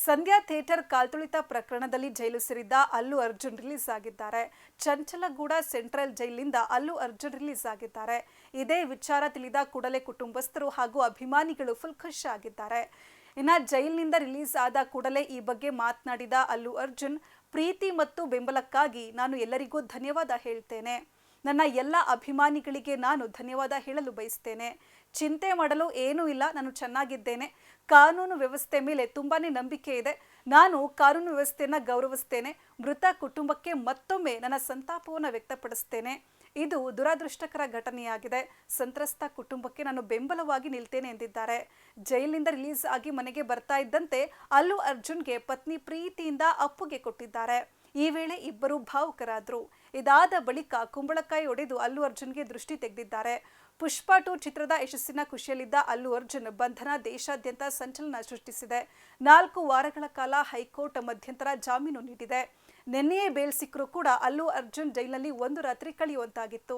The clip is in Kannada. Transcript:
ಸಂಧ್ಯಾ ಥಿಯೇಟರ್ ಕಾಲ್ತುಳಿತ ಪ್ರಕರಣದಲ್ಲಿ ಜೈಲು ಸೇರಿದ್ದ ಅಲ್ಲು ಅರ್ಜುನ್ ರಿಲೀಸ್ ಆಗಿದ್ದಾರೆ. ಚಂಚಲಗೂಡ ಸೆಂಟ್ರಲ್ ಜೈಲಿನಿಂದ ಅಲ್ಲು ಅರ್ಜುನ್ ರಿಲೀಸ್ ಆಗಿದ್ದಾರೆ. ಇದೇ ವಿಚಾರ ತಿಳಿದ ಕೂಡಲೇ ಕುಟುಂಬಸ್ಥರು ಹಾಗೂ ಅಭಿಮಾನಿಗಳು ಫುಲ್ ಖುಷಿ ಆಗಿದ್ದಾರೆ. ಇನ್ನು ಜೈಲಿನಿಂದ ರಿಲೀಸ್ ಆದ ಕೂಡಲೇ ಈ ಬಗ್ಗೆ ಮಾತನಾಡಿದ ಅಲ್ಲು ಅರ್ಜುನ್, ಪ್ರೀತಿ ಮತ್ತು ಬೆಂಬಲಕ್ಕಾಗಿ ನಾನು ಎಲ್ಲರಿಗೂ ಧನ್ಯವಾದ ಹೇಳ್ತೇನೆ. ನನ್ನ ಎಲ್ಲ ಅಭಿಮಾನಿಗಳಿಗೆ ನಾನು ಧನ್ಯವಾದ ಹೇಳಲು ಬಯಸ್ತೇನೆ. ಚಿಂತೆ ಮಾಡಲು ಏನೂ ಇಲ್ಲ, ನಾನು ಚೆನ್ನಾಗಿದ್ದೇನೆ. ಕಾನೂನು ವ್ಯವಸ್ಥೆ ಮೇಲೆ ತುಂಬಾನೇ ನಂಬಿಕೆ ಇದೆ. ನಾನು ಕಾನೂನು ವ್ಯವಸ್ಥೆಯನ್ನು ಗೌರವಿಸ್ತೇನೆ. ಮೃತ ಕುಟುಂಬಕ್ಕೆ ಮತ್ತೊಮ್ಮೆ ನನ್ನ ಸಂತಾಪವನ್ನು ವ್ಯಕ್ತಪಡಿಸ್ತೇನೆ. ಇದು ದುರದೃಷ್ಟಕರ ಘಟನೆಯಾಗಿದೆ. ಸಂತ್ರಸ್ತ ಕುಟುಂಬಕ್ಕೆ ನಾನು ಬೆಂಬಲವಾಗಿ ನಿಲ್ತೇನೆ ಎಂದಿದ್ದಾರೆ. ಜೈಲಿನಿಂದ ರಿಲೀಸ್ ಆಗಿ ಮನೆಗೆ ಬರ್ತಾ ಇದ್ದಂತೆ ಅಲ್ಲು ಅರ್ಜುನ್ಗೆ ಪತ್ನಿ ಪ್ರೀತಿಯಿಂದ ಅಪ್ಪುಗೆ ಕೊಟ್ಟಿದ್ದಾರೆ. ಈ ವೇಳೆ ಇಬ್ಬರು ಭಾವುಕರಾದರು. ಇದಾದ ಬಳಿಕ ಕುಂಬಳಕಾಯಿ ಒಡೆದು ಅಲ್ಲು ಅರ್ಜುನ್ಗೆ ದೃಷ್ಟಿ ತೆಗೆದಿದ್ದಾರೆ. ಪುಷ್ಪ 2 ಚಿತ್ರದ ಯಶಸ್ಸಿನ ಖುಷಿಯಲ್ಲಿದ್ದ ಅಲ್ಲು ಅರ್ಜುನ್ ಬಂಧನ ದೇಶಾದ್ಯಂತ ಸಂಚಲನ ಸೃಷ್ಟಿಸಿದೆ. 4 ವಾರಗಳ ಕಾಲ ಹೈಕೋರ್ಟ್ ಮಧ್ಯಂತರ ಜಾಮೀನು ನೀಡಿದೆ. ನಿನ್ನೆಯೇ ಬೇಲ್ ಸಿಕ್ಕರೂ ಕೂಡ ಅಲ್ಲು ಅರ್ಜುನ್ ಜೈಲಿನಲ್ಲಿ ಒಂದು ರಾತ್ರಿ ಕಳೆಯುವಂತಾಗಿತ್ತು.